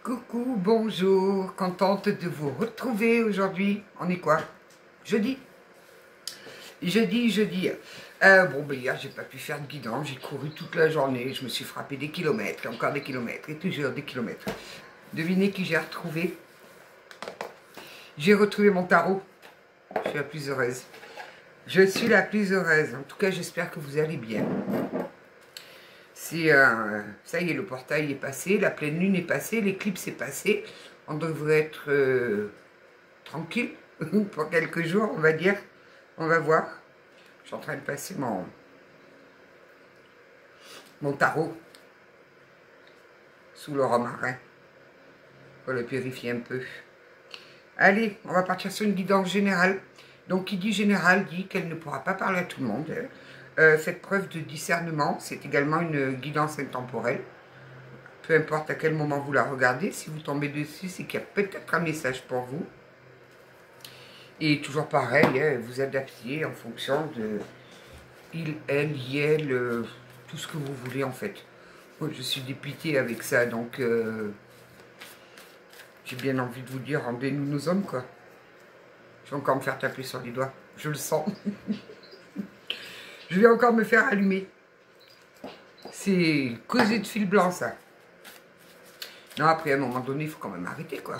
Coucou, bonjour, contente de vous retrouver aujourd'hui. On est quoi? Jeudi. Jeudi. Bon, ben hier, j'ai pas pu faire de guidon, j'ai couru toute la journée, je me suis frappé des kilomètres, et encore des kilomètres, et toujours des kilomètres. Devinez qui j'ai retrouvé? J'ai retrouvé mon tarot. Je suis la plus heureuse. Je suis la plus heureuse. En tout cas, j'espère que vous allez bien. Ça y est, le portail est passé, la pleine lune est passée, l'éclipse est passée. On devrait être tranquille pour quelques jours, on va dire. On va voir. Je suis en train de passer mon tarot sous le romarin pour le purifier un peu. Allez, on va partir sur une guidance générale. Donc, qui dit générale dit qu'elle ne pourra pas parler à tout le monde. Faites preuve de discernement. C'est également une guidance intemporelle. Peu importe à quel moment vous la regardez, si vous tombez dessus, c'est qu'il y a peut-être un message pour vous. Et toujours pareil, hein, vous adaptez en fonction de il, elle, yel, tout ce que vous voulez en fait. Moi, je suis dépitée avec ça, donc j'ai bien envie de vous dire, rendez-nous nos hommes, quoi. Je vais encore me faire taper sur les doigts, je le sens. Je vais encore me faire allumer. C'est causé de fil blanc, ça. Non, après, à un moment donné, il faut quand même arrêter, quoi.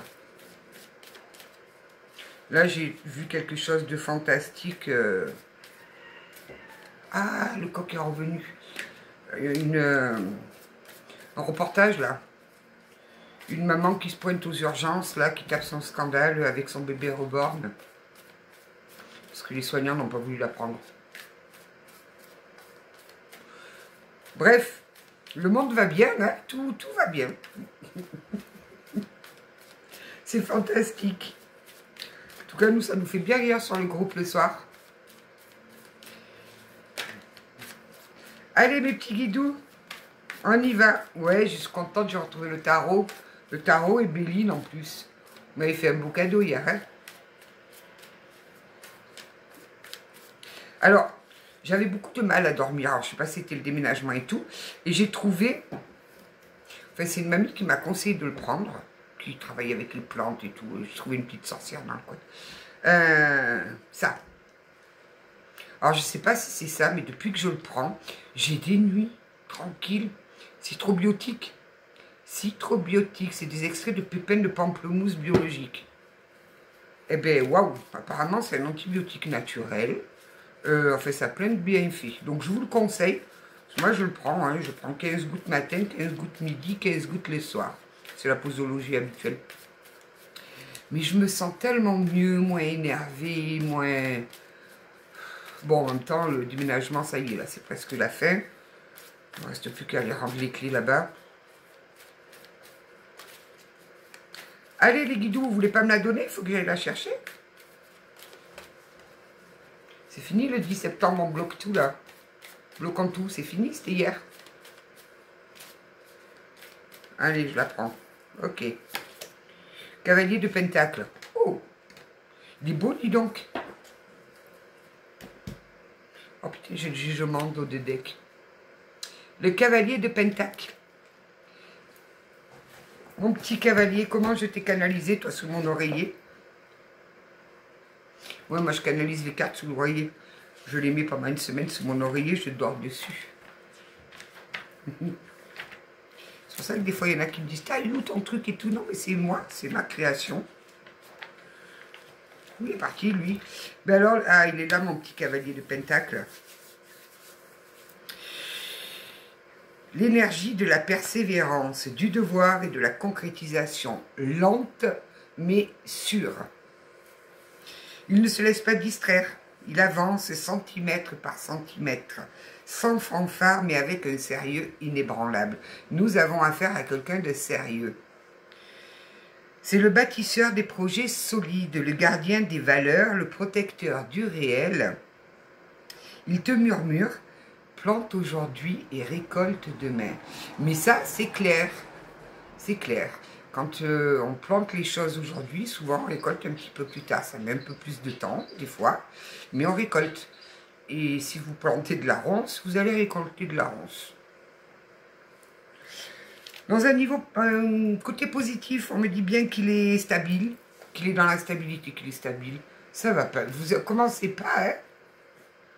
Là, j'ai vu quelque chose de fantastique. Ah, le coq est revenu. Un reportage, là. Une maman qui se pointe aux urgences, là, qui tape son scandale avec son bébé reborn. Parce que les soignants n'ont pas voulu la prendre. Bref, le monde va bien, hein, tout va bien. C'est fantastique. En tout cas, nous, ça nous fait bien rire sur le groupe le soir. Allez, mes petits guidous, on y va. Ouais, je suis contente, j'ai retrouvé le tarot. Le tarot et Béline en plus. Vous m'avez fait un beau cadeau hier, hein. Alors, j'avais beaucoup de mal à dormir. Alors, je sais pas si c'était le déménagement et tout. Et j'ai trouvé... Enfin, c'est une mamie qui m'a conseillé de le prendre. Qui travaille avec les plantes et tout. J'ai trouvé une petite sorcière dans le coin. Ça. Alors, je sais pas si c'est ça, mais depuis que je le prends, j'ai des nuits tranquilles. Citrobiotique. Citrobiotique, c'est des extraits de pépins de pamplemousse biologique. Eh ben, waouh, apparemment, c'est un antibiotique naturel. Enfin, ça a plein de bienfaits. Donc, je vous le conseille. Moi, je le prends. Hein, je prends 15 gouttes matin, 15 gouttes midi, 15 gouttes le soir. C'est la posologie habituelle. Mais je me sens tellement mieux, moins énervée, moins... Bon, en même temps, le déménagement, ça y est, là, c'est presque la fin. Il ne reste plus qu'à aller rendre les clés là-bas. Allez, les guidous, vous voulez pas me la donner? Il faut que j'aille la chercher. C'est fini le 10 septembre, on bloque tout là. Bloquons tout, c'est fini, c'était hier. Allez, je la prends. Ok. Cavalier de Pentacle. Oh, il est beau, dis donc. Oh putain, j'ai le jugement d'eau de deck. Le cavalier de Pentacle. Mon petit cavalier, comment je t'ai canalisé, toi, sous mon oreiller? Ouais, moi, je canalise les cartes sous l'oreiller. Je les mets pendant une semaine sous mon oreiller, je dors dessus. C'est pour ça que des fois, il y en a qui me disent « Ah, il est où ton truc et tout ?» Non, mais c'est moi, c'est ma création. Il est parti, lui. Ben alors, ah, il est là, mon petit cavalier de Pentacle. L'énergie de la persévérance, du devoir et de la concrétisation, lente mais sûre. Il ne se laisse pas distraire, il avance centimètre par centimètre, sans fanfare mais avec un sérieux inébranlable. Nous avons affaire à quelqu'un de sérieux. C'est le bâtisseur des projets solides, le gardien des valeurs, le protecteur du réel. Il te murmure, plante aujourd'hui et récolte demain. Mais ça, c'est clair. C'est clair. Quand on plante les choses aujourd'hui, souvent on récolte un petit peu plus tard. Ça met un peu plus de temps, des fois, mais on récolte. Et si vous plantez de la ronce, vous allez récolter de la ronce. Dans un niveau, côté positif, on me dit bien qu'il est stable, qu'il est dans la stabilité, qu'il est stable. Ça va pas. Vous commencez pas, hein?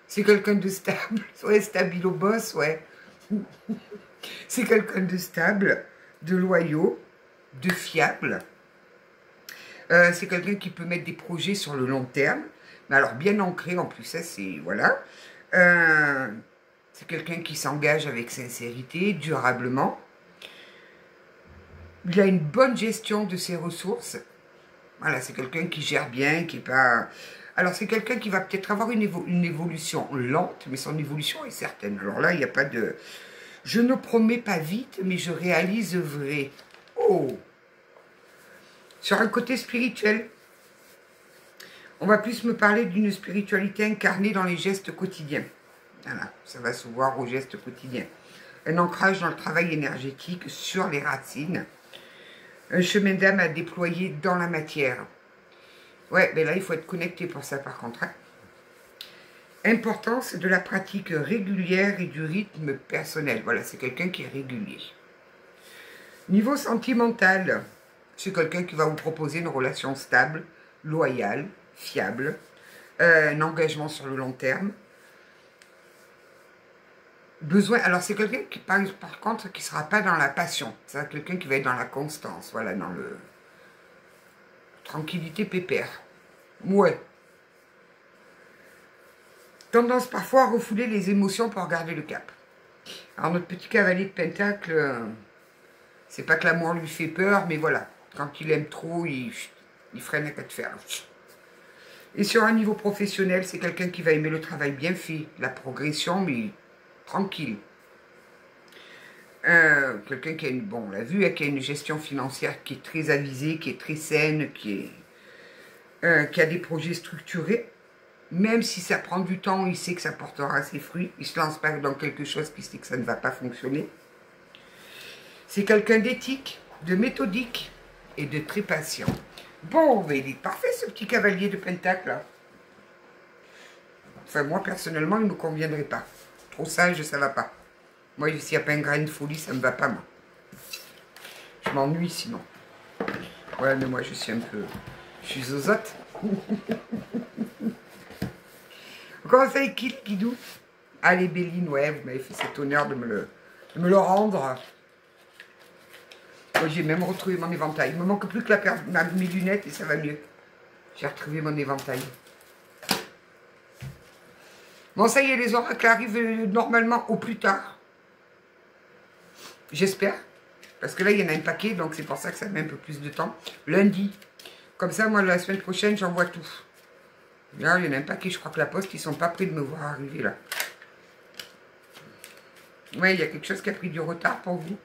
C'est quelqu'un de stable. Ouais, stable au boss, ouais. C'est quelqu'un de stable, de loyaux, de fiable. C'est quelqu'un qui peut mettre des projets sur le long terme. Mais alors, bien ancré en plus, ça c'est... Voilà. C'est quelqu'un qui s'engage avec sincérité, durablement. Il a une bonne gestion de ses ressources. Voilà, c'est quelqu'un qui gère bien, qui est pas... Alors, c'est quelqu'un qui va peut-être avoir une évolution lente, mais son évolution est certaine. Alors là, il n'y a pas de... Je ne promets pas vite, mais je réalise vrai. Oh! Sur un côté spirituel, on va plus me parler d'une spiritualité incarnée dans les gestes quotidiens. Voilà, ça va se voir aux gestes quotidiens. Un ancrage dans le travail énergétique sur les racines. Un chemin d'âme à déployer dans la matière. Ouais, mais là, il faut être connecté pour ça, par contre. Hein. Importance de la pratique régulière et du rythme personnel. Voilà, c'est quelqu'un qui est régulier. Niveau sentimental, c'est quelqu'un qui va vous proposer une relation stable, loyale, fiable, un engagement sur le long terme. Besoin, alors c'est quelqu'un qui, par contre, qui ne sera pas dans la passion. C'est quelqu'un qui va être dans la constance, voilà, dans le... Tranquillité pépère. Ouais. Tendance parfois à refouler les émotions pour garder le cap. Alors notre petit cavalier de Pentacle, c'est pas que l'amour lui fait peur, mais voilà. Quand il aime trop, il freine à quatre fers. Et sur un niveau professionnel, c'est quelqu'un qui va aimer le travail bien fait, la progression, mais tranquille. Quelqu'un qui a une, bon, on l'a vu, qui a une gestion financière qui est très avisée, qui est très saine, qui a des projets structurés. Même si ça prend du temps, il sait que ça portera ses fruits. Il ne se lance pas dans quelque chose qui sait que ça ne va pas fonctionner. C'est quelqu'un d'éthique, de méthodique et de très patient. Bon, mais il est parfait ce petit cavalier de Pentacle là. Enfin, moi personnellement, il ne me conviendrait pas. Trop sage, ça ne va pas. Moi, s'il n'y a pas un grain de folie, ça ne me va pas, moi. Je m'ennuie sinon. Ouais, mais moi, je suis un peu... Je suis zozote. On commence avec qui, Guidou? Allez, Béline, ouais, vous m'avez fait cet honneur de me le rendre. J'ai même retrouvé mon éventail. Il me manque plus que mes lunettes et ça va mieux. J'ai retrouvé mon éventail. Bon, ça y est, les oracles arrivent normalement au plus tard. J'espère. Parce que là, il y en a un paquet, donc c'est pour ça que ça met un peu plus de temps. Lundi. Comme ça, moi, la semaine prochaine, j'envoie tout. Là, il y en a un paquet, je crois que la poste, ils sont pas prêts de me voir arriver là. Ouais, il y a quelque chose qui a pris du retard pour vous.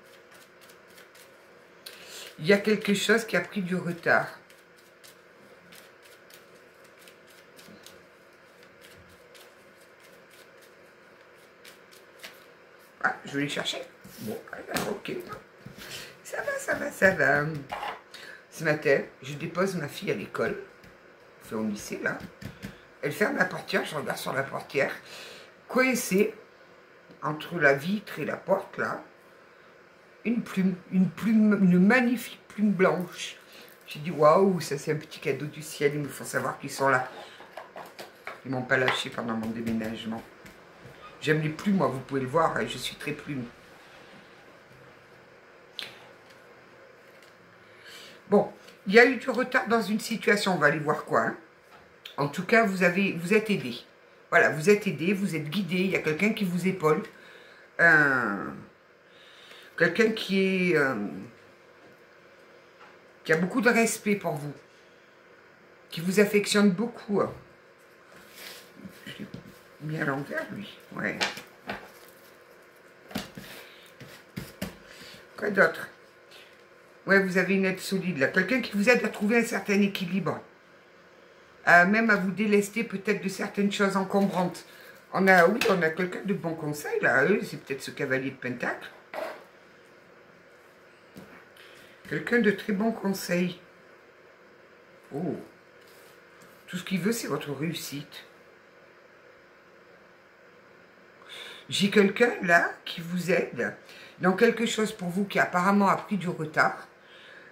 Il y a quelque chose qui a pris du retard. Ah, je vais les chercher. Bon, alors, ok. Ça va, ça va, ça va. Ce matin, je dépose ma fille à l'école. C'est au lycée, là. Elle ferme la portière, je regarde sur la portière. Coincée entre la vitre et la porte, là, une plume, une magnifique plume blanche. J'ai dit, waouh, ça c'est un petit cadeau du ciel, il me faut savoir qu'ils sont là. Ils m'ont pas lâché pendant mon déménagement. J'aime les plumes, moi, vous pouvez le voir, hein, je suis très plume. Bon, il y a eu du retard dans une situation, on va aller voir quoi. Hein. En tout cas, vous êtes aidé. Voilà, vous êtes aidé, vous êtes guidé, il y a quelqu'un qui vous épaule. Quelqu'un qui a beaucoup de respect pour vous. Qui vous affectionne beaucoup. Je l'ai mis à l'envers, lui. Ouais. Quoi d'autre? Ouais, vous avez une aide solide, là. Quelqu'un qui vous aide à trouver un certain équilibre. Même à vous délester peut-être de certaines choses encombrantes. Oui, on a quelqu'un de bon conseil, là. C'est peut-être ce cavalier de Pentacle. Quelqu'un de très bon conseil. Oh. Tout ce qu'il veut, c'est votre réussite. J'ai quelqu'un, là, qui vous aide. dans quelque chose pour vous qui apparemment a pris du retard.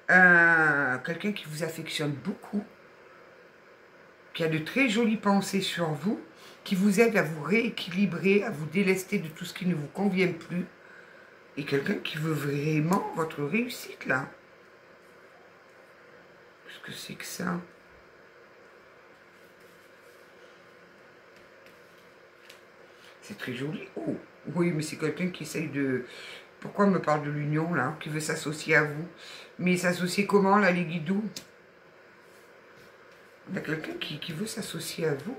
Quelqu'un qui vous affectionne beaucoup, qui a de très jolies pensées sur vous, qui vous aide à vous rééquilibrer, à vous délester de tout ce qui ne vous convient plus. Et quelqu'un qui veut vraiment votre réussite, là. Qu'est-ce que c'est que ça? C'est très joli. Oh, oui, mais c'est quelqu'un qui essaye de... Pourquoi on me parle de l'union, là? Qui veut s'associer à vous. Mais s'associer comment, là, les guidoux? Il y a quelqu'un qui veut s'associer à vous.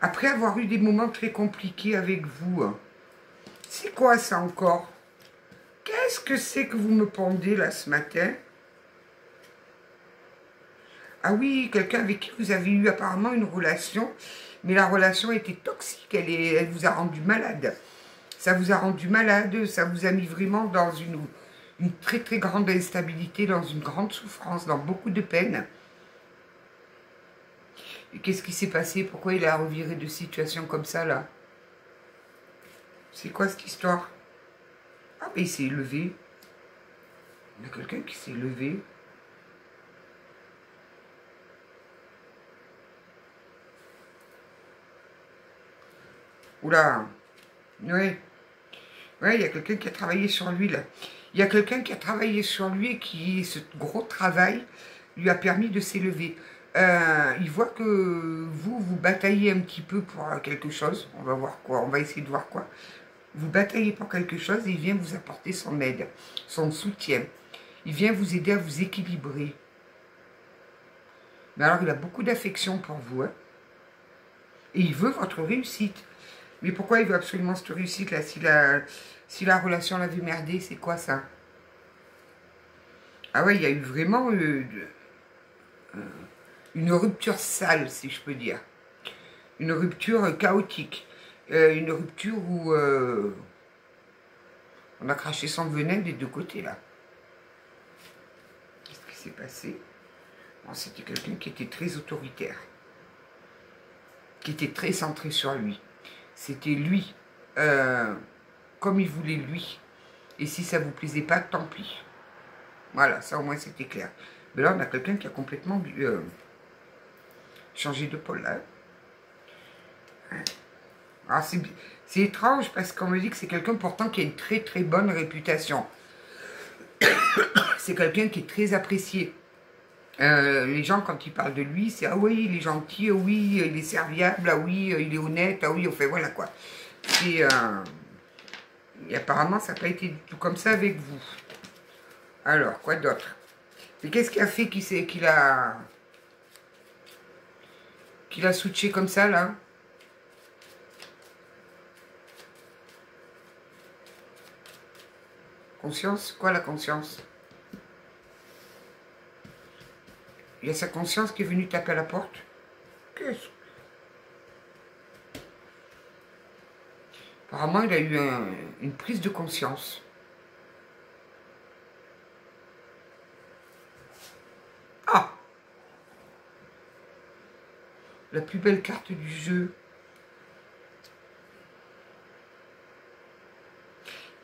Après avoir eu des moments très compliqués avec vous. C'est quoi ça encore? Qu'est-ce que c'est que vous me pondez là ce matin? Ah oui, quelqu'un avec qui vous avez eu apparemment une relation, mais la relation était toxique, elle vous a rendu malade. Ça vous a rendu malade, ça vous a mis vraiment dans une très très grande instabilité, dans une grande souffrance, dans beaucoup de peine. Et qu'est-ce qui s'est passé? Pourquoi il a reviré de situations comme ça là? C'est quoi cette histoire? Ah mais il s'est levé. Il y a quelqu'un qui s'est levé. Oula. Oui. Oui, il y a quelqu'un qui a travaillé sur lui, là. Il y a quelqu'un qui a travaillé sur lui et qui, ce gros travail, lui a permis de s'élever. Il voit que vous bataillez un petit peu pour quelque chose. On va voir quoi. On va essayer de voir quoi. Vous bataillez pour quelque chose et il vient vous apporter son aide, son soutien. Il vient vous aider à vous équilibrer. Mais alors, il a beaucoup d'affection pour vous, hein. Et il veut votre réussite. Mais pourquoi il veut absolument cette réussite-là? Si la relation l'avait merdé, c'est quoi ça? Ah ouais, il y a eu vraiment une rupture sale, si je peux dire. Une rupture chaotique. Une rupture où on a craché son venin des deux côtés, là. Qu'est-ce qui s'est passé? C'était quelqu'un qui était très autoritaire. Qui était très centré sur lui. C'était lui, comme il voulait lui. Et si ça ne vous plaisait pas, tant pis. Voilà, ça au moins c'était clair. Mais là, on a quelqu'un qui a complètement changé de pôle, là. Alors, c'est étrange parce qu'on me dit que c'est quelqu'un pourtant qui a une très très bonne réputation. C'est quelqu'un qui est très apprécié. Les gens, quand ils parlent de lui, c'est « Ah oui, il est gentil, ah oui, il est serviable, ah oui, il est honnête, ah oui, enfin voilà quoi. » Et apparemment, ça n'a pas été du tout comme ça avec vous. Alors, quoi d'autre? Mais qu'est-ce qui a fait qu'il a switché comme ça, là? Conscience? Quoi, la conscience? Il y a sa conscience qui est venue taper à la porte. Qu'est-ce? Apparemment, il a eu une prise de conscience. Ah! La plus belle carte du jeu.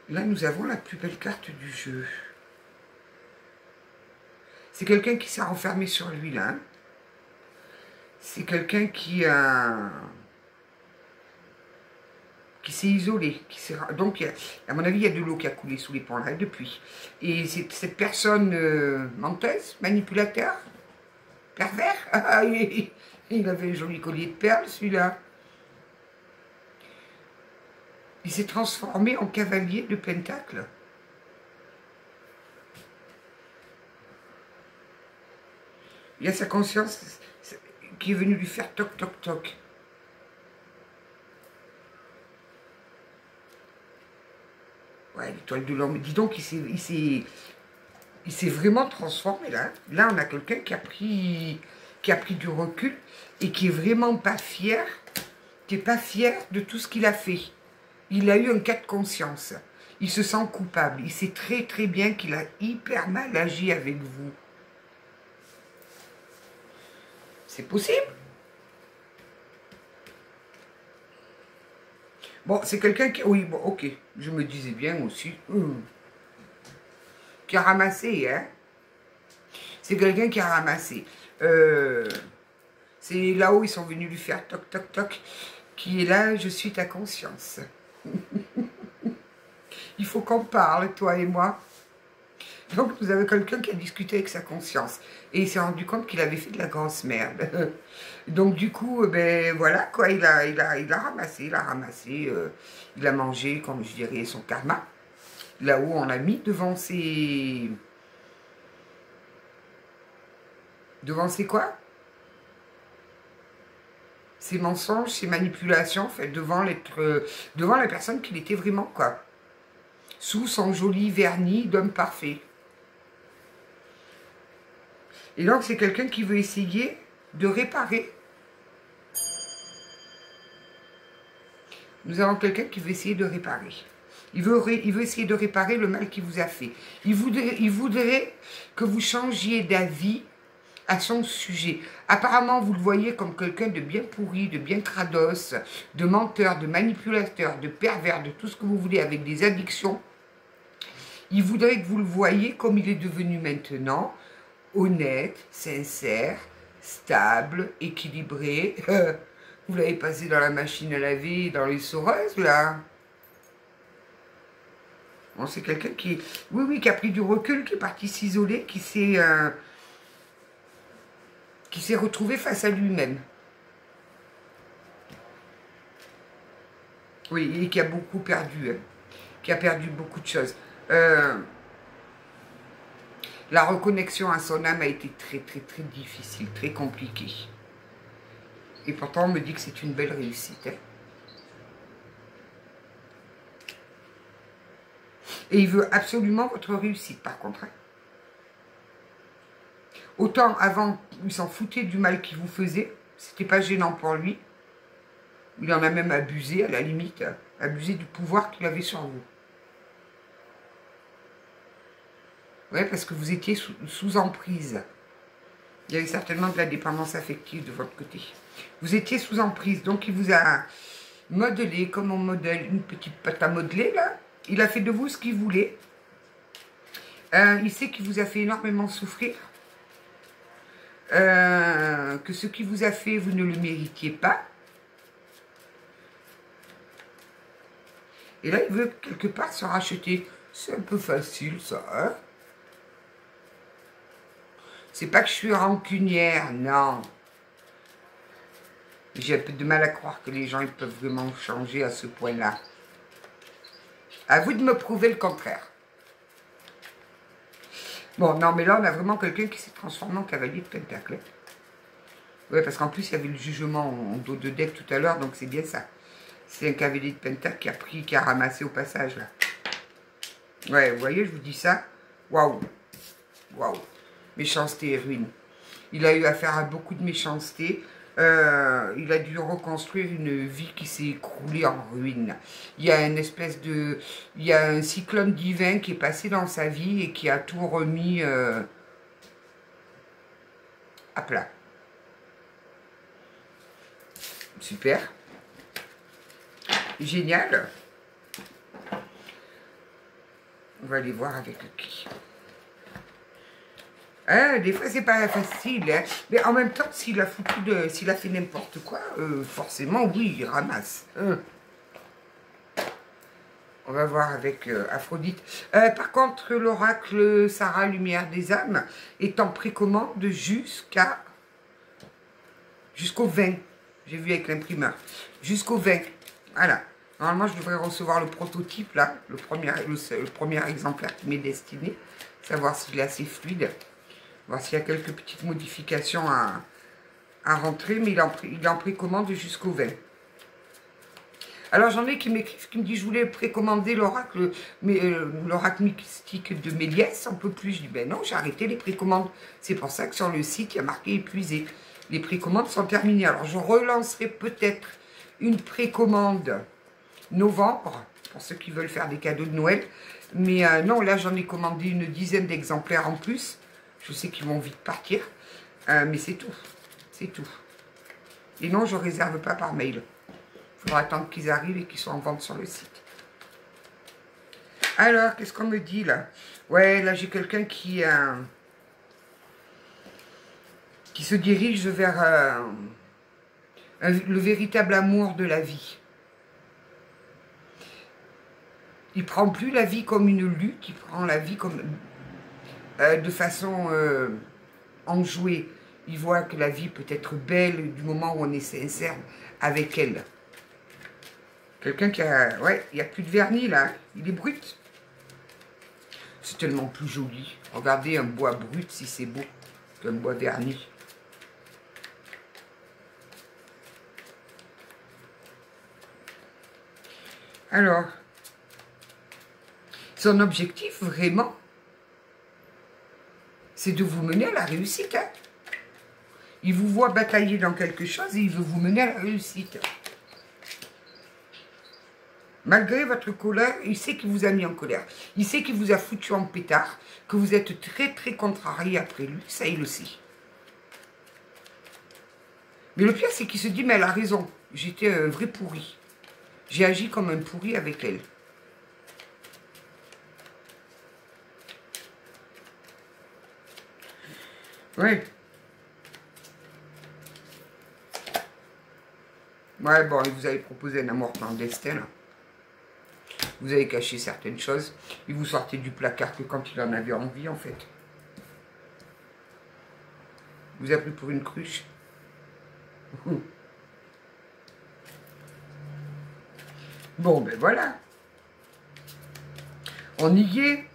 Là, nous avons la plus belle carte du jeu. C'est quelqu'un qui s'est renfermé sur lui, là. Hein. C'est quelqu'un qui s'est isolé. Donc, à mon avis, il y a de l'eau qui a coulé sous les ponts, là, depuis. Et cette personne menteuse, manipulateur, pervers, il avait un joli collier de perles, celui-là. Il s'est transformé en cavalier de pentacle. Il y a sa conscience qui est venue lui faire toc toc toc. Ouais, l'étoile de l'homme. Dis donc, il s'est vraiment transformé là. Là, on a quelqu'un qui a pris du recul et qui est vraiment pas fier, qui est pas fier de tout ce qu'il a fait. Il a eu un cas de conscience. Il se sent coupable. Il sait très très bien qu'il a hyper mal agi avec vous. C'est possible. Bon, c'est quelqu'un qui... Oui, bon, ok. Je me disais bien aussi. Qui a ramassé, hein. C'est quelqu'un qui a ramassé. C'est là-haut, ils sont venus lui faire toc, toc, toc. Qui est là, je suis ta conscience. Il faut qu'on parle, toi et moi. Donc, nous avons quelqu'un qui a discuté avec sa conscience. Et il s'est rendu compte qu'il avait fait de la grosse merde. Donc, du coup, ben voilà, quoi, il a ramassé, il a mangé, comme je dirais, son karma. Là-haut, on l'a mis devant ses... Devant ses quoi? Ses mensonges, ses manipulations, en fait, devant la personne qu'il était vraiment, quoi. Sous son joli vernis d'homme parfait. Et donc, c'est quelqu'un qui veut essayer de réparer. Nous avons quelqu'un qui veut essayer de réparer. Il veut essayer de réparer le mal qu'il vous a fait. Il voudrait que vous changiez d'avis à son sujet. Apparemment, vous le voyez comme quelqu'un de bien pourri, de bien crados, de menteur, de manipulateur, de pervers, de tout ce que vous voulez, avec des addictions. Il voudrait que vous le voyiez comme il est devenu maintenant, honnête, sincère, stable, équilibré. Vous l'avez passé dans la machine à laver, dans les soreuses, là. Bon, c'est quelqu'un qui... Oui, qui a pris du recul, qui est parti s'isoler, qui s'est retrouvé face à lui-même. Oui, et qui a beaucoup perdu, hein, qui a perdu beaucoup de choses. La reconnexion à son âme a été très, très, très difficile, très compliquée. Et pourtant, on me dit que c'est une belle réussite. Hein. Et il veut absolument votre réussite, par contre. Hein. Autant, avant, il s'en foutait du mal qu'il vous faisait. C'était pas gênant pour lui. Il en a même abusé, à la limite. Abusé du pouvoir qu'il avait sur vous. Oui, parce que vous étiez sous emprise. Il y avait certainement de la dépendance affective de votre côté. Vous étiez sous emprise, donc il vous a modelé comme on modèle une petite pâte à modeler, là. Il a fait de vous ce qu'il voulait. Il sait qu'il vous a fait énormément souffrir. Que ce qu'il vous a fait, vous ne le méritiez pas. Et là, il veut quelque part se racheter. C'est un peu facile, ça, hein? C'est pas que je suis rancunière, non. J'ai un peu de mal à croire que les gens ils peuvent vraiment changer à ce point-là. À vous de me prouver le contraire. Bon, non, mais là, on a vraiment quelqu'un qui s'est transformé en cavalier de pentacle. Oui, parce qu'en plus, il y avait le jugement en dos de deck tout à l'heure, donc c'est bien ça. C'est un cavalier de pentacle qui a ramassé au passage, là. Ouais, vous voyez, je vous dis ça. Waouh. Waouh. Méchanceté et ruine. Il a eu affaire à beaucoup de méchanceté. Il a dû reconstruire une vie qui s'est écroulée en ruine. Il y a une espèce de... Il y a un cyclone divin qui est passé dans sa vie et qui a tout remis à plat. Super. Génial. On va aller voir avec qui. Hein, des fois, c'est pas facile. Hein. Mais en même temps, s'il a fait n'importe quoi, forcément, oui, il ramasse. Hein. On va voir avec Aphrodite. Par contre, l'oracle Sarah, lumière des âmes, est en précommande jusqu'au 20. J'ai vu avec l'imprimeur. Jusqu'au 20. Voilà. Normalement, je devrais recevoir le prototype, là. Le premier exemplaire qui m'est destiné. Savoir s'il est assez fluide. Voir s'il y a quelques petites modifications à rentrer. Mais il est en précommande jusqu'au 20. Alors, j'en ai qui m'écrivent, qui me disent, je voulais précommander l'oracle mystique de Méliès. On peut plus. Je dis, ben non, j'ai arrêté les précommandes. C'est pour ça que sur le site, il y a marqué épuisé. Les précommandes sont terminées. Alors, je relancerai peut-être une précommande novembre, pour ceux qui veulent faire des cadeaux de Noël. Mais non, là, j'en ai commandé une dizaine d'exemplaires en plus. Je sais qu'ils vont vite partir, mais c'est tout. C'est tout. Et non, je ne réserve pas par mail. Il faudra attendre qu'ils arrivent et qu'ils soient en vente sur le site. Alors, qu'est-ce qu'on me dit là? Ouais, là j'ai quelqu'un qui se dirige vers le véritable amour de la vie. Il ne prend plus la vie comme une lutte, il prend la vie comme de façon enjouée. Il voit que la vie peut être belle du moment où on est sincère avec elle. Quelqu'un qui a... Ouais, il n'y a plus de vernis là, il est brut. C'est tellement plus joli. Regardez un bois brut si c'est beau qu'un bois verni. Alors, son objectif vraiment, c'est de vous mener à la réussite. Hein. Il vous voit batailler dans quelque chose et il veut vous mener à la réussite. Malgré votre colère, il sait qu'il vous a mis en colère. Il sait qu'il vous a foutu en pétard, que vous êtes très très contrarié après lui, ça il le sait. Mais le pire c'est qu'il se dit, mais elle a raison, j'étais un vrai pourri. J'ai agi comme un pourri avec elle. Ouais. Ouais, bon, il vous avait proposé un amour clandestin, là. Vous avez caché certaines choses. Il vous sortait du placard que quand il en avait envie, en fait. Vous avez pris pour une cruche. Bon, ben voilà. On y est.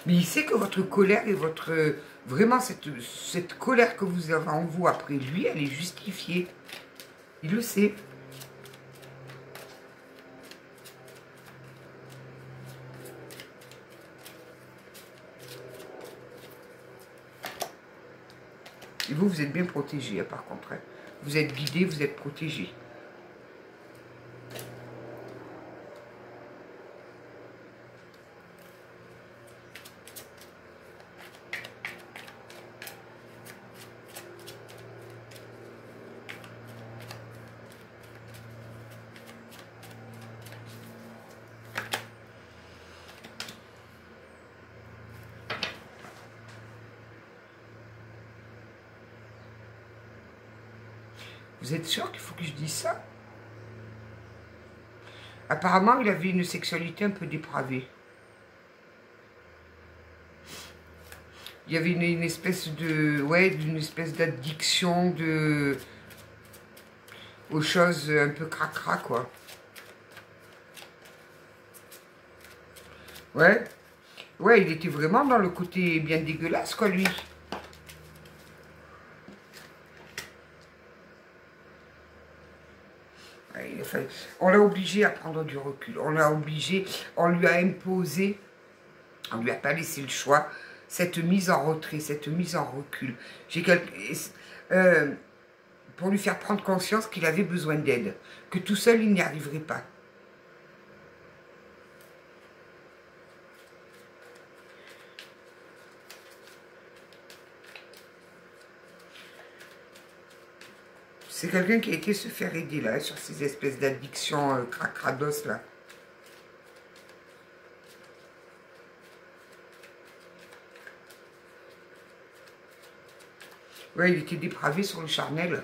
Mais il sait que votre colère et votre... Vraiment, cette colère que vous avez en vous après lui, elle est justifiée. Il le sait. Et vous, vous êtes bien protégé, par contre. Hein. Vous êtes guidé, vous êtes protégé. Vous êtes sûr qu'il faut que je dise ça? Apparemment, il avait une sexualité un peu dépravée. Il y avait une espèce de... Ouais, d'une espèce d'addiction aux choses un peu cracra, quoi. Ouais. Ouais, il était vraiment dans le côté bien dégueulasse, quoi, lui. On l'a obligé à prendre du recul. On l'a obligé, on lui a imposé, on lui a pas laissé le choix, cette mise en retrait, cette mise en recul. Pour lui faire prendre conscience qu'il avait besoin d'aide, que tout seul il n'y arriverait pas. C'est quelqu'un qui a été se faire aider là, sur ces espèces d'addictions cracrados là. Ouais, il était dépravé sur le charnel.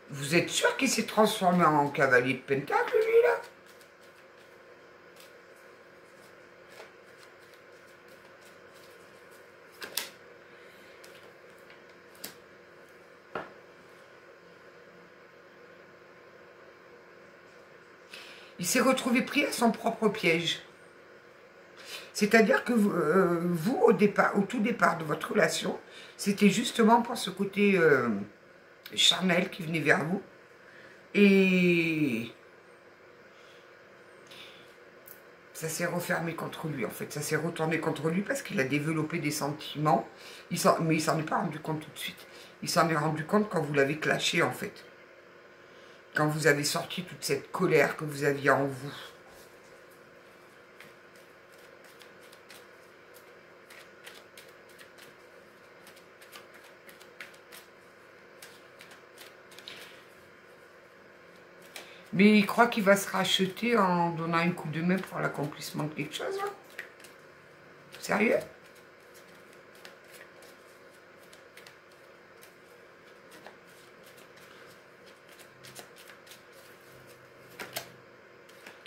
Vous êtes sûr qu'il s'est transformé en cavalier de pentacle, lui, là? Il s'est retrouvé pris à son propre piège. C'est-à-dire que vous, au tout départ de votre relation, c'était justement pour ce côté charnel qui venait vers vous. Et ça s'est refermé contre lui, en fait. Ça s'est retourné contre lui parce qu'il a développé des sentiments. Mais il s'en est pas rendu compte tout de suite. Il s'en est rendu compte quand vous l'avez clashé, en fait. Quand vous avez sorti toute cette colère que vous aviez en vous. Mais il croit qu'il va se racheter en donnant un coup de main pour l'accomplissement de quelque chose, hein. Sérieux?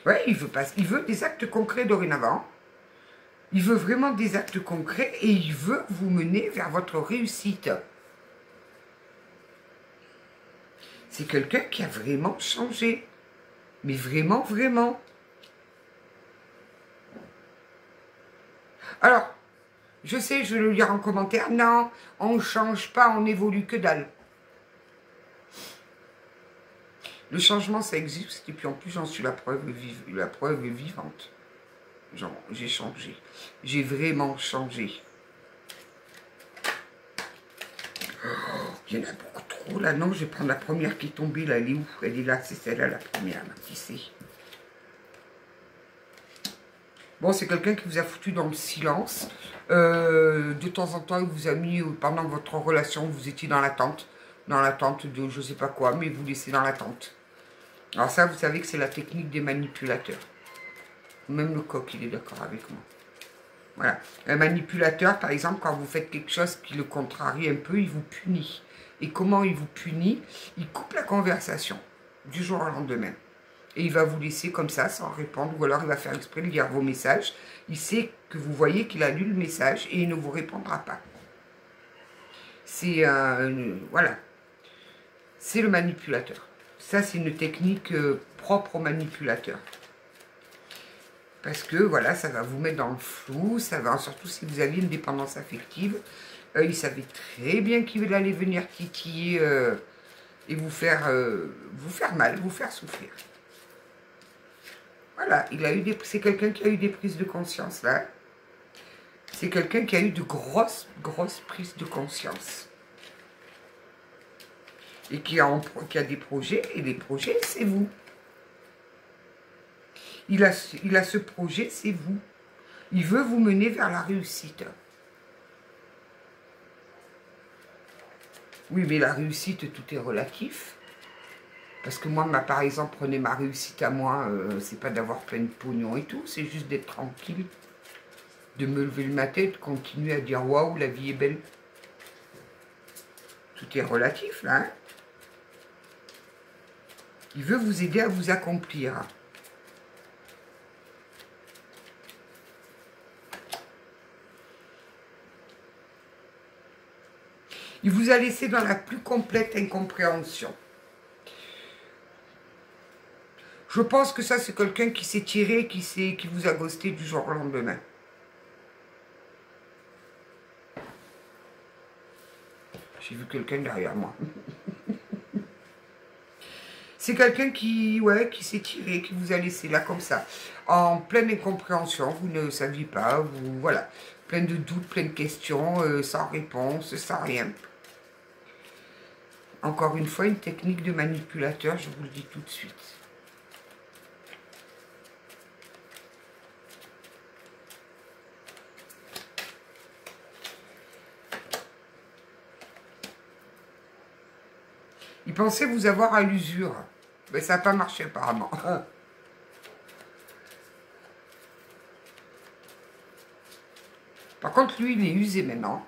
Ouais, il veut des actes concrets dorénavant. Il veut vraiment des actes concrets et il veut vous mener vers votre réussite. C'est quelqu'un qui a vraiment changé. Mais vraiment, vraiment. Alors, je sais, je vais le lire en commentaire. Non, on ne change pas, on évolue que dalle. Le changement, ça existe. Et puis en plus, j'en suis la preuve vivante. J'ai changé. J'ai vraiment changé. Oh, il y en a beaucoup trop là. Non, je vais prendre la première qui est tombée. Là, elle est où? Elle est là, c'est celle-là, la première. Là, qui c'est? Bon, c'est quelqu'un qui vous a foutu dans le silence. De temps en temps, il vous a mis, pendant votre relation, vous étiez dans l'attente. Dans l'attente de je sais pas quoi, mais vous laissez dans l'attente. Alors ça, vous savez que c'est la technique des manipulateurs. Même le coq, il est d'accord avec moi. Voilà. Un manipulateur, par exemple, quand vous faites quelque chose qui le contrarie un peu, il vous punit. Et comment il vous punit? Il coupe la conversation du jour au lendemain. Et il va vous laisser comme ça, sans répondre. Ou alors il va faire exprès de lire vos messages. Il sait que vous voyez qu'il a lu le message et il ne vous répondra pas. C'est voilà. C'est le manipulateur. Ça, c'est une technique propre au manipulateur. Parce que, voilà, ça va vous mettre dans le flou, ça va, surtout si vous aviez une dépendance affective. Il savait très bien qu'il allait venir titiller et vous faire mal, vous faire souffrir. Voilà, c'est quelqu'un qui a eu des prises de conscience, là. C'est quelqu'un qui a eu de grosses prises de conscience. Et qui a des projets, et les projets, c'est vous. Il a ce projet, c'est vous. Il veut vous mener vers la réussite. Oui, mais la réussite, tout est relatif. Parce que moi, par exemple, prenez ma réussite à moi, c'est pas d'avoir plein de pognon et tout, c'est juste d'être tranquille. De me lever le matin, de continuer à dire waouh, la vie est belle. Tout est relatif, là. Hein. Il veut vous aider à vous accomplir. Il vous a laissé dans la plus complète incompréhension. Je pense que ça, c'est quelqu'un qui s'est tiré, qui vous a ghosté du jour au lendemain. J'ai vu quelqu'un derrière moi. C'est quelqu'un qui s'est tiré, qui vous a laissé là comme ça, en pleine incompréhension. Vous ne saviez pas, voilà, plein de doutes, plein de questions, sans réponse, sans rien. Encore une fois, une technique de manipulateur, je vous le dis tout de suite. Il pensait vous avoir à l'usure. Mais ça n'a pas marché apparemment. Par contre, lui, il est usé maintenant.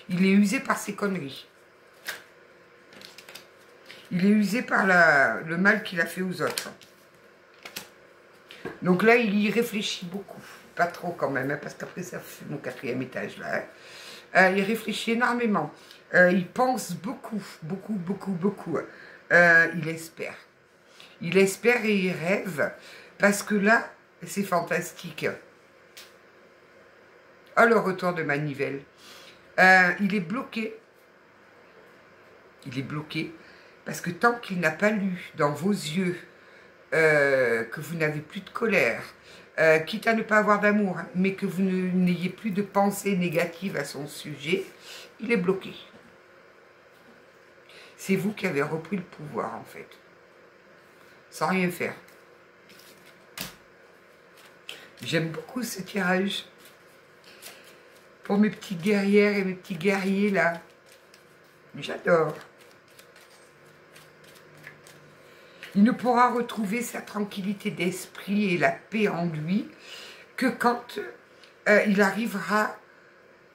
Il est usé par ses conneries. Il est usé par le mal qu'il a fait aux autres. Donc là, il y réfléchit beaucoup. Pas trop quand même, hein, parce qu'après, ça fait mon 4e étage là. Hein. Il réfléchit énormément. Il pense beaucoup. Il espère. Il espère et il rêve. Parce que là, c'est fantastique. Ah, le retour de Manivelle. Il est bloqué. Il est bloqué. Parce que tant qu'il n'a pas lu dans vos yeux que vous n'avez plus de colère, quitte à ne pas avoir d'amour, hein, mais que vous n'ayez plus de pensée négative à son sujet, il est bloqué. C'est vous qui avez repris le pouvoir, en fait. Sans rien faire. J'aime beaucoup ce tirage. Pour mes petites guerrières et mes petits guerriers, là. J'adore. Il ne pourra retrouver sa tranquillité d'esprit et la paix en lui que quand il arrivera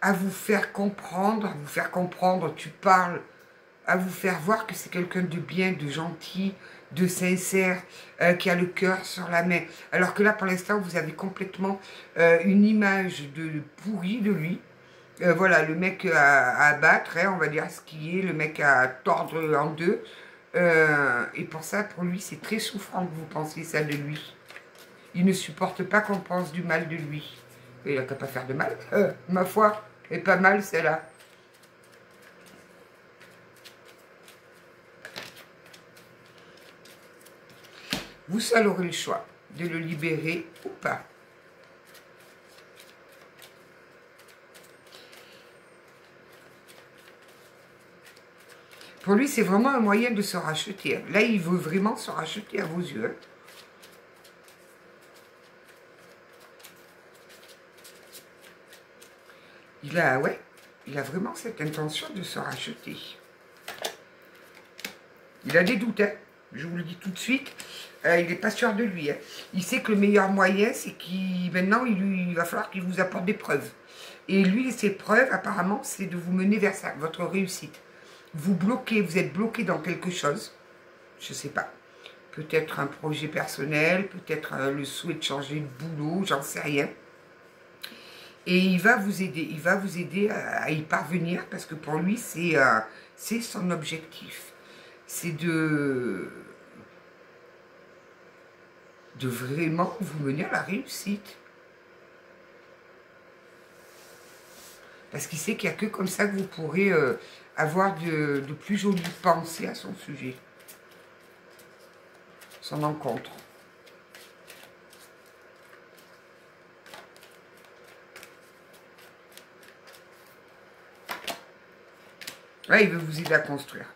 à vous faire comprendre, tu parles, à vous faire voir que c'est quelqu'un de bien, de gentil, de sincère, qui a le cœur sur la main. Alors que là, pour l'instant, vous avez complètement une image de pourri de lui. Voilà, le mec à abattre, hein, on va dire ce qui est, le mec à tordre en deux. Et pour ça, pour lui, c'est très souffrant que vous pensiez ça de lui. Il ne supporte pas qu'on pense du mal de lui. Et il n'a qu'à pas faire de mal. Ma foi, est pas mal celle-là. Vous seul aurez le choix de le libérer ou pas. Pour lui, c'est vraiment un moyen de se racheter. Là, il veut vraiment se racheter à vos yeux. Il a vraiment cette intention de se racheter. Il a des doutes, hein. Je vous le dis tout de suite. Il n'est pas sûr de lui. Hein. Il sait que le meilleur moyen, c'est qu'il maintenant, il va falloir qu'il vous apporte des preuves. Et lui, ses preuves, apparemment, c'est de vous mener vers ça, votre réussite. Vous bloquez, vous êtes bloqué dans quelque chose. Je ne sais pas. Peut-être un projet personnel, peut-être le souhait de changer de boulot, j'en sais rien. Et il va vous aider à y parvenir parce que pour lui, c'est son objectif. C'est de vraiment vous mener à la réussite. Parce qu'il sait qu'il n'y a que comme ça que vous pourrez avoir de plus jolies pensées à son sujet. Son encontre. Ouais, il veut vous aider à construire.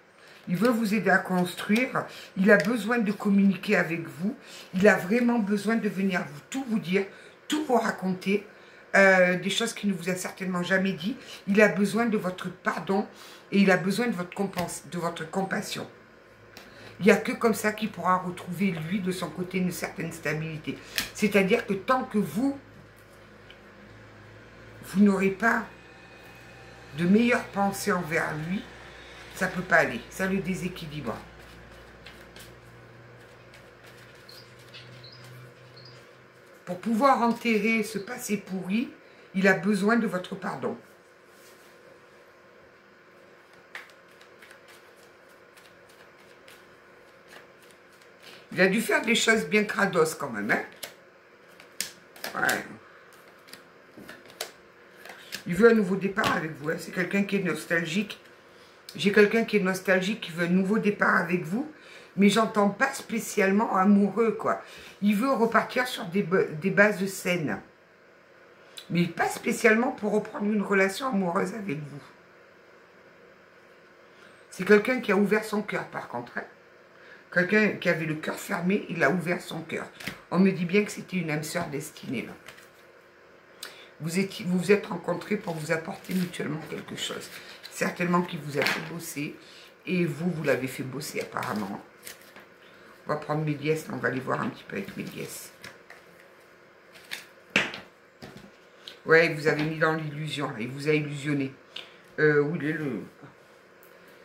Il veut vous aider à construire. Il a besoin de communiquer avec vous. Il a vraiment besoin de venir tout vous dire, tout vous raconter. Des choses qu'il ne vous a certainement jamais dit. Il a besoin de votre pardon et il a besoin de votre compassion. Il n'y a que comme ça qu'il pourra retrouver, lui, de son côté, une certaine stabilité. C'est-à-dire que tant que vous n'aurez pas de meilleures pensées envers lui, ça ne peut pas aller. Ça le déséquilibre. Pour pouvoir enterrer ce passé pourri, il a besoin de votre pardon. Il a dû faire des choses bien crados quand même, hein. Ouais. Il veut un nouveau départ avec vous, hein. C'est quelqu'un qui est nostalgique. J'ai quelqu'un qui est nostalgique, qui veut un nouveau départ avec vous, mais j'entends pas spécialement amoureux, quoi. Il veut repartir sur des bases saines. Mais pas spécialement pour reprendre une relation amoureuse avec vous. C'est quelqu'un qui a ouvert son cœur, par contre, hein. Quelqu'un qui avait le cœur fermé, il a ouvert son cœur. On me dit bien que c'était une âme sœur destinée, là. Vous vous êtes rencontrés pour vous apporter mutuellement quelque chose. Certainement qu'il vous a fait bosser. Et vous l'avez fait bosser apparemment. On va prendre mes dièses, on va aller voir un petit peu avec mes dièses. Ouais, il vous avez mis dans l'illusion, il vous a illusionné. Où il est le...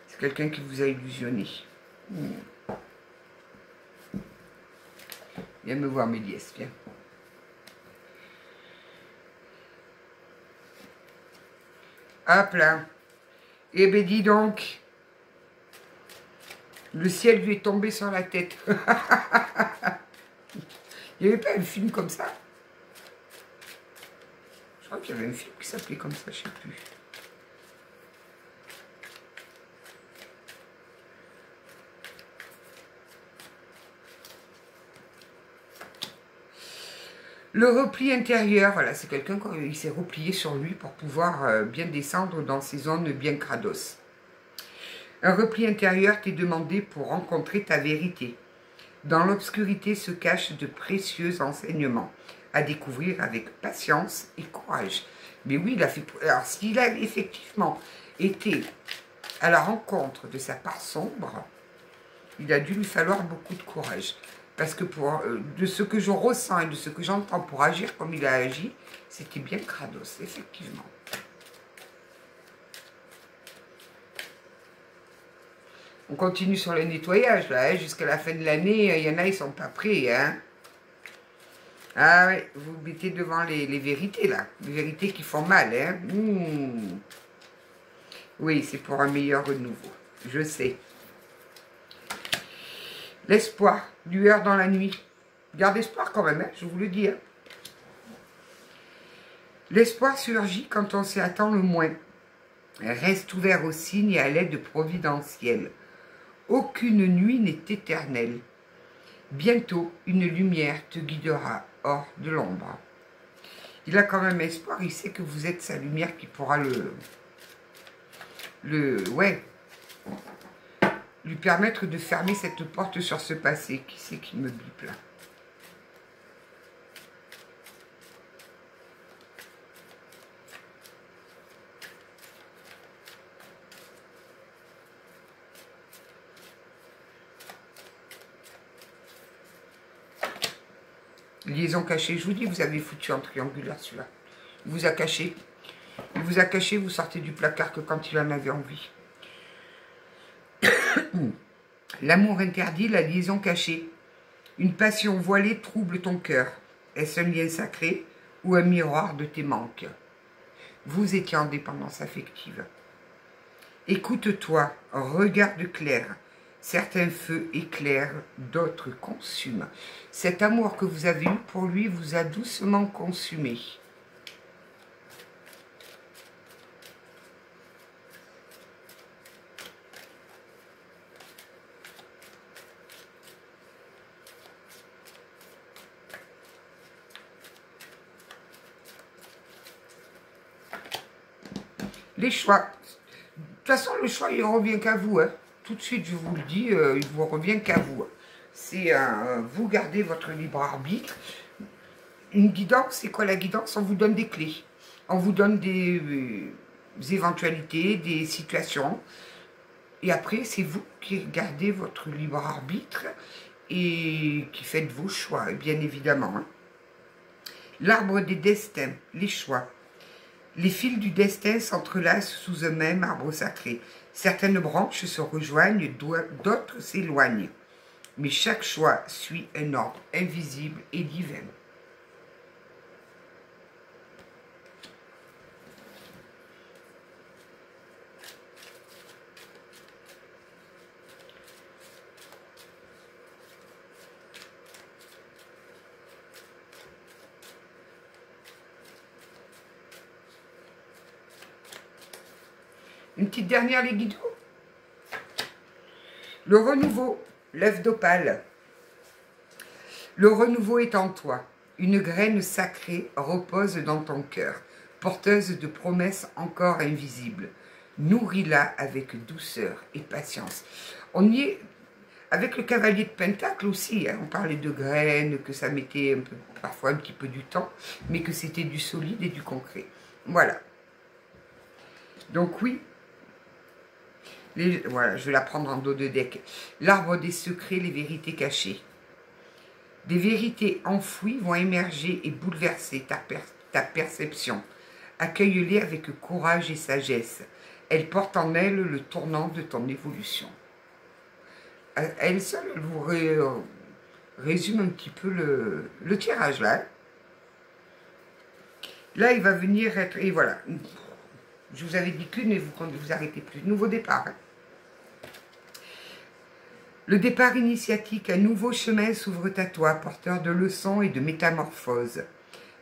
C'est quelqu'un qui vous a illusionné. Viens me voir, mes dièses, viens. Hop là. Eh ben dis donc. Le ciel lui est tombé sur la tête. Il n'y avait pas un film comme ça? Je crois qu'il y avait un film qui s'appelait comme ça, je ne sais plus. Le repli intérieur, voilà, c'est quelqu'un qui s'est replié sur lui pour pouvoir bien descendre dans ces zones bien crados. Un repli intérieur t'est demandé pour rencontrer ta vérité. Dans l'obscurité se cachent de précieux enseignements à découvrir avec patience et courage. Mais oui, il a fait... Alors, s'il a effectivement été à la rencontre de sa part sombre, il a dû lui falloir beaucoup de courage. Parce que de ce que je ressens et de ce que j'entends pour agir comme il a agi, c'était bien crados, effectivement. On continue sur le nettoyage, là, hein, jusqu'à la fin de l'année, il y en a, ils sont pas prêts, hein. Ah oui, vous mettez devant les vérités, là. Les vérités qui font mal, hein. Oui, c'est pour un meilleur renouveau. Je sais. L'espoir, lueur dans la nuit. Garde espoir quand même, hein, je vous le dis. Hein. L'espoir surgit quand on s'y attend le moins. Reste ouvert aux signes et à l'aide providentielle. Aucune nuit n'est éternelle. Bientôt, une lumière te guidera hors de l'ombre. Il a quand même espoir, il sait que vous êtes sa lumière qui pourra lui permettre de fermer cette porte sur ce passé. Qui c'est qui me bipe là? Liaison cachée, je vous dis, vous avez foutu en triangulaire celui-là. Il vous a caché. Il vous a caché, vous sortez du placard que quand il en avait envie. L'amour interdit, la liaison cachée. Une passion voilée trouble ton cœur. Est-ce un lien sacré ou un miroir de tes manques? Vous étiez en dépendance affective. Écoute-toi, regarde clair. Certains feux éclairent, d'autres consument. Cet amour que vous avez eu pour lui vous a doucement consumé. Les choix. De toute façon, le choix, il revient qu'à vous. Hein. Tout de suite, je vous le dis, il vous revient qu'à vous. C'est vous gardez votre libre arbitre. Une guidance, c'est quoi la guidance? On vous donne des clés. On vous donne des éventualités, des situations. Et après, c'est vous qui gardez votre libre arbitre et qui faites vos choix, bien évidemment. Hein. L'arbre des destins, les choix. Les fils du destin s'entrelacent sous un même arbre sacré. Certaines branches se rejoignent, d'autres s'éloignent. Mais chaque choix suit un ordre invisible et divin. Une petite dernière, les guidots. Le renouveau, l'œuf d'opale. Le renouveau est en toi. Une graine sacrée repose dans ton cœur, porteuse de promesses encore invisibles. Nourris-la avec douceur et patience. On y est avec le cavalier de Pentacle aussi. Hein, on parlait de graines, que ça mettait parfois un petit peu du temps, mais que c'était du solide et du concret. Voilà. Donc oui. Voilà, je vais la prendre en dos de deck. L'arbre des secrets, les vérités cachées. Des vérités enfouies vont émerger et bouleverser ta perception. Accueille-les avec courage et sagesse. Elles portent en elles le tournant de ton évolution. Elle seule, elle vous résume un petit peu le tirage là. Là, il va venir être... Et voilà. Je vous avais dit qu'une et vous arrêtez plus. Nouveau départ. Hein. Le départ initiatique, un nouveau chemin s'ouvre à toi, porteur de leçons et de métamorphoses.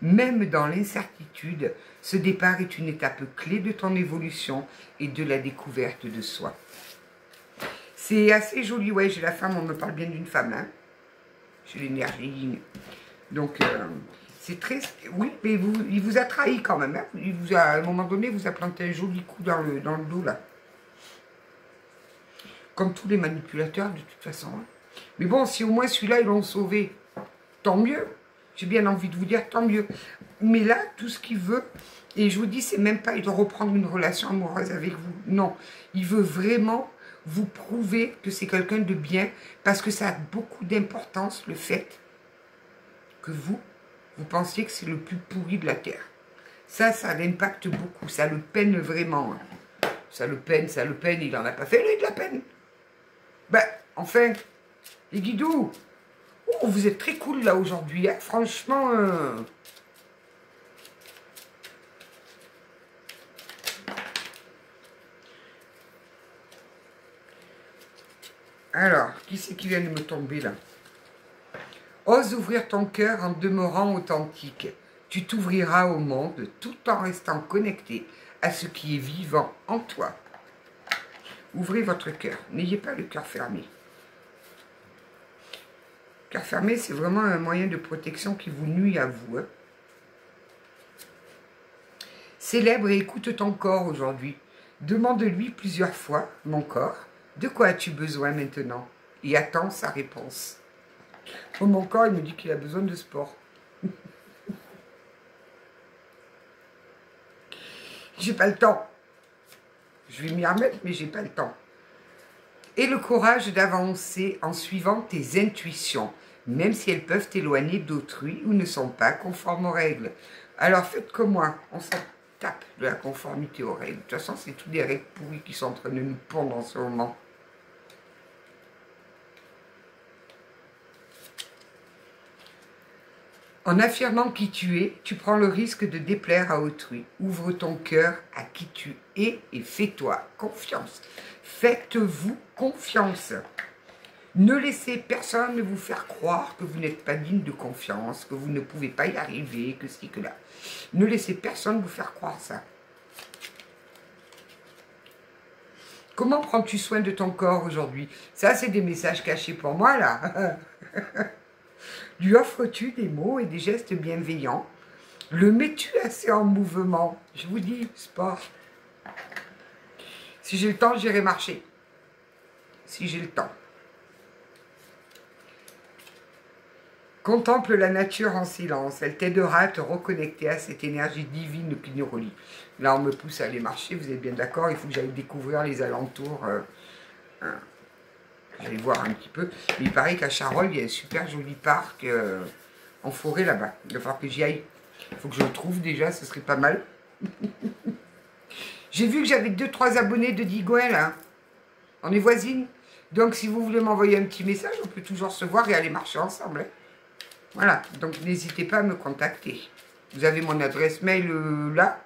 Même dans l'incertitude, ce départ est une étape clé de ton évolution et de la découverte de soi. C'est assez joli, ouais, j'ai la femme, on me parle bien d'une femme, hein. J'ai l'énergie. Donc, c'est très... Oui, mais il vous a trahi quand même, hein. Il vous a, à un moment donné, il vous a planté un joli coup dans le dos, là. Comme tous les manipulateurs, de toute façon. Hein. Mais bon, si au moins celui-là, ils l'ont sauvé, tant mieux. J'ai bien envie de vous dire, tant mieux. Mais là, tout ce qu'il veut, et je vous dis, c'est même pas de reprendre une relation amoureuse avec vous. Non, il veut vraiment vous prouvez que c'est quelqu'un de bien, parce que ça a beaucoup d'importance, le fait que vous pensiez que c'est le plus pourri de la Terre. Ça l'impacte beaucoup, ça le peine vraiment. Ça le peine, il n'en a pas fait, lui, de la peine. Ben, enfin, les guidoux, oh, vous êtes très cool, là, aujourd'hui, hein, franchement... Alors, qui c'est qui vient de me tomber, là? Ose ouvrir ton cœur en demeurant authentique. Tu t'ouvriras au monde tout en restant connecté à ce qui est vivant en toi. Ouvrez votre cœur. N'ayez pas le cœur fermé. Le cœur fermé, c'est vraiment un moyen de protection qui vous nuit à vous. Hein. Célèbre et écoute ton corps aujourd'hui. Demande-lui plusieurs fois, mon corps, de quoi as-tu besoin maintenant? Et attends sa réponse. Oh, mon corps, il me dit qu'il a besoin de sport. J'ai pas le temps. Je vais m'y remettre, mais j'ai pas le temps. Et le courage d'avancer en suivant tes intuitions, même si elles peuvent t'éloigner d'autrui ou ne sont pas conformes aux règles. Alors faites comme moi, on s'en tape de la conformité aux règles. De toute façon, c'est toutes des règles pourries qui sont en train de nous pondre en ce moment. En affirmant qui tu es, tu prends le risque de déplaire à autrui. Ouvre ton cœur à qui tu es et fais-toi confiance. Faites-vous confiance. Ne laissez personne vous faire croire que vous n'êtes pas digne de confiance, que vous ne pouvez pas y arriver, que ci, que là. Ne laissez personne vous faire croire ça. Comment prends-tu soin de ton corps aujourd'hui? Ça, c'est des messages cachés pour moi, là. Lui offres-tu des mots et des gestes bienveillants? Le mets-tu assez en mouvement? Je vous dis, sport. Si j'ai le temps, j'irai marcher. Si j'ai le temps. Contemple la nature en silence. Elle t'aidera à te reconnecter à cette énergie divine qui nous relie. Là, on me pousse à aller marcher, vous êtes bien d'accord? Il faut que j'aille découvrir les alentours. J'allais voir un petit peu. Mais il paraît qu'à Charolles, il y a un super joli parc en forêt là-bas. Il va falloir que j'y aille. Il faut que je le trouve déjà, ce serait pas mal. J'ai vu que j'avais 2-3 abonnés de Digoin là. On est voisines. Donc si vous voulez m'envoyer un petit message, on peut toujours se voir et aller marcher ensemble. Hein. Voilà, donc n'hésitez pas à me contacter. Vous avez mon adresse mail là.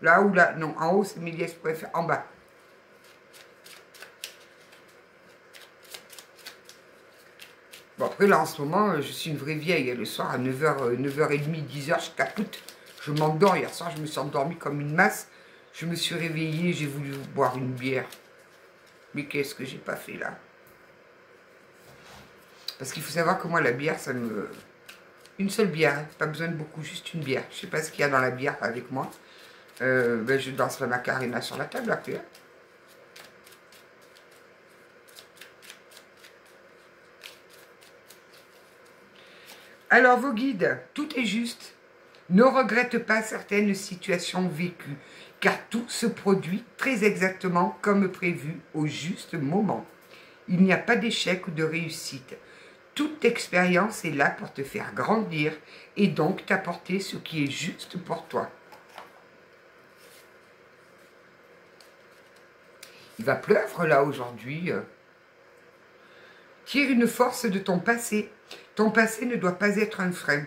Là ou là. Non, en haut c'est méliès.fr. En bas. Bon, après, là, en ce moment, je suis une vraie vieille. Le soir, à 9h, 9h30, 10h, je capote. Je m'endors. Hier soir, je me suis endormie comme une masse. Je me suis réveillée, j'ai voulu boire une bière. Mais qu'est-ce que j'ai pas fait, là? Parce qu'il faut savoir que moi, la bière, ça me... Une seule bière, hein. Pas besoin de beaucoup, juste une bière. Je sais pas ce qu'il y a dans la bière avec moi. Ben, je danse la Macarena sur la table, après. Hein. Alors, vos guides, tout est juste. Ne regrette pas certaines situations vécues, car tout se produit très exactement comme prévu au juste moment. Il n'y a pas d'échec ou de réussite. Toute expérience est là pour te faire grandir et donc t'apporter ce qui est juste pour toi. Il va pleuvoir là aujourd'hui. Tire une force de ton passé. Ton passé ne doit pas être un frein.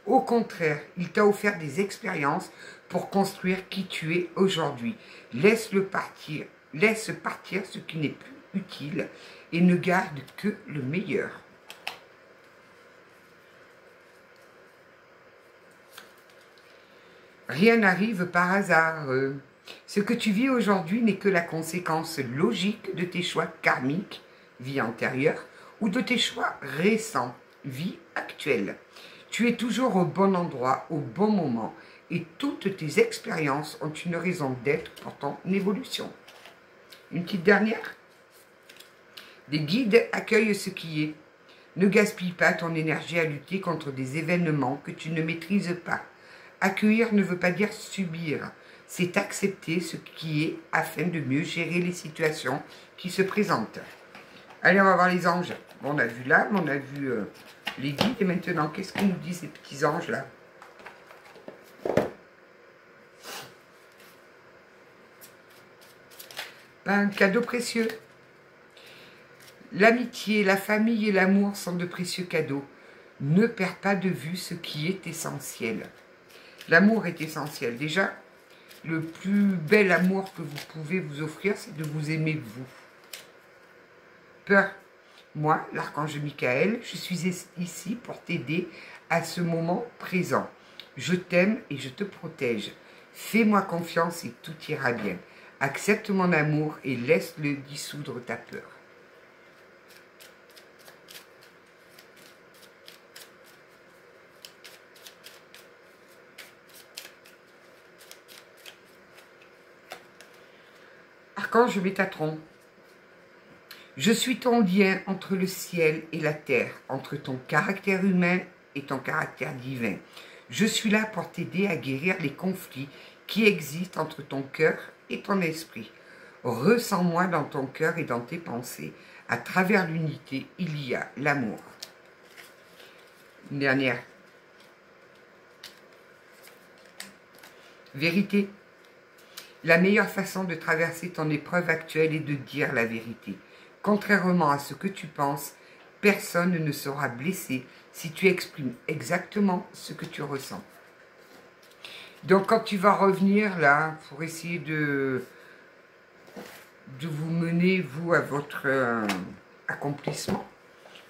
Au contraire, il t'a offert des expériences pour construire qui tu es aujourd'hui. Laisse-le partir. Laisse partir ce qui n'est plus utile et ne garde que le meilleur. Rien n'arrive par hasard. Ce que tu vis aujourd'hui n'est que la conséquence logique de tes choix karmiques, vie antérieure, ou de tes choix récents, vie actuelle. Tu es toujours au bon endroit, au bon moment, et toutes tes expériences ont une raison d'être pour ton évolution. Une petite dernière. Les guides accueillent ce qui est. Ne gaspille pas ton énergie à lutter contre des événements que tu ne maîtrises pas. Accueillir ne veut pas dire subir. c'est accepter ce qui est afin de mieux gérer les situations qui se présentent. Allez, on va voir les anges. Bon, on a vu l'âme, on a vu les guides. Et maintenant, qu'est-ce qu'ils nous disent, ces petits anges-là? Un cadeau précieux. L'amitié, la famille et l'amour sont de précieux cadeaux. Ne perds pas de vue ce qui est essentiel. L'amour est essentiel. Déjà, le plus bel amour que vous pouvez vous offrir, c'est de vous aimer vous. Peur. Moi, l'archange Michael, je suis ici pour t'aider à ce moment présent. Je t'aime et je te protège. Fais-moi confiance et tout ira bien. Accepte mon amour et laisse-le dissoudre ta peur. Archange Métatron, je suis ton lien entre le ciel et la terre, entre ton caractère humain et ton caractère divin. Je suis là pour t'aider à guérir les conflits qui existent entre ton cœur et ton esprit. Ressens-moi dans ton cœur et dans tes pensées. À travers l'unité, il y a l'amour. Une dernière. Vérité. La meilleure façon de traverser ton épreuve actuelle est de dire la vérité. Contrairement à ce que tu penses, personne ne sera blessé si tu exprimes exactement ce que tu ressens. Donc quand tu vas revenir là, pour essayer de vous mener, vous, à votre accomplissement,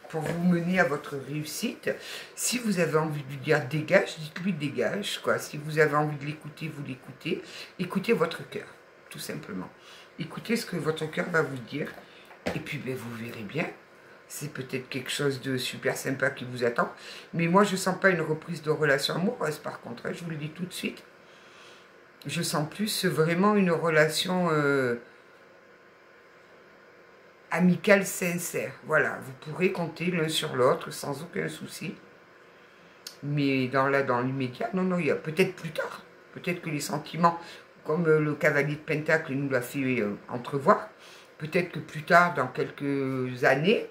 pour vous mener à votre réussite, si vous avez envie de lui dire dégage, dites-lui dégage, quoi. Si vous avez envie de l'écouter, vous l'écoutez. Écoutez votre cœur, tout simplement. Écoutez ce que votre cœur va vous dire, et puis ben, vous verrez bien. C'est peut-être quelque chose de super sympa qui vous attend. Mais moi, je ne sens pas une reprise de relation amoureuse, par contre. Hein, je vous le dis tout de suite. Je sens plus vraiment une relation amicale sincère. Voilà, vous pourrez compter l'un sur l'autre sans aucun souci. Mais dans l'immédiat, non, il y a peut-être plus tard. Peut-être que les sentiments, comme le cavalier de Pentacle nous l'a fait entrevoir, peut-être que plus tard, dans quelques années,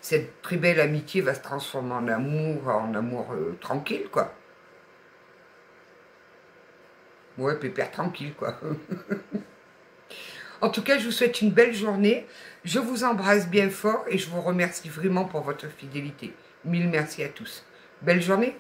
cette très belle amitié va se transformer en amour tranquille, quoi. Ouais, pépère tranquille, quoi. En tout cas, je vous souhaite une belle journée. Je vous embrasse bien fort et je vous remercie vraiment pour votre fidélité. Mille merci à tous. Belle journée.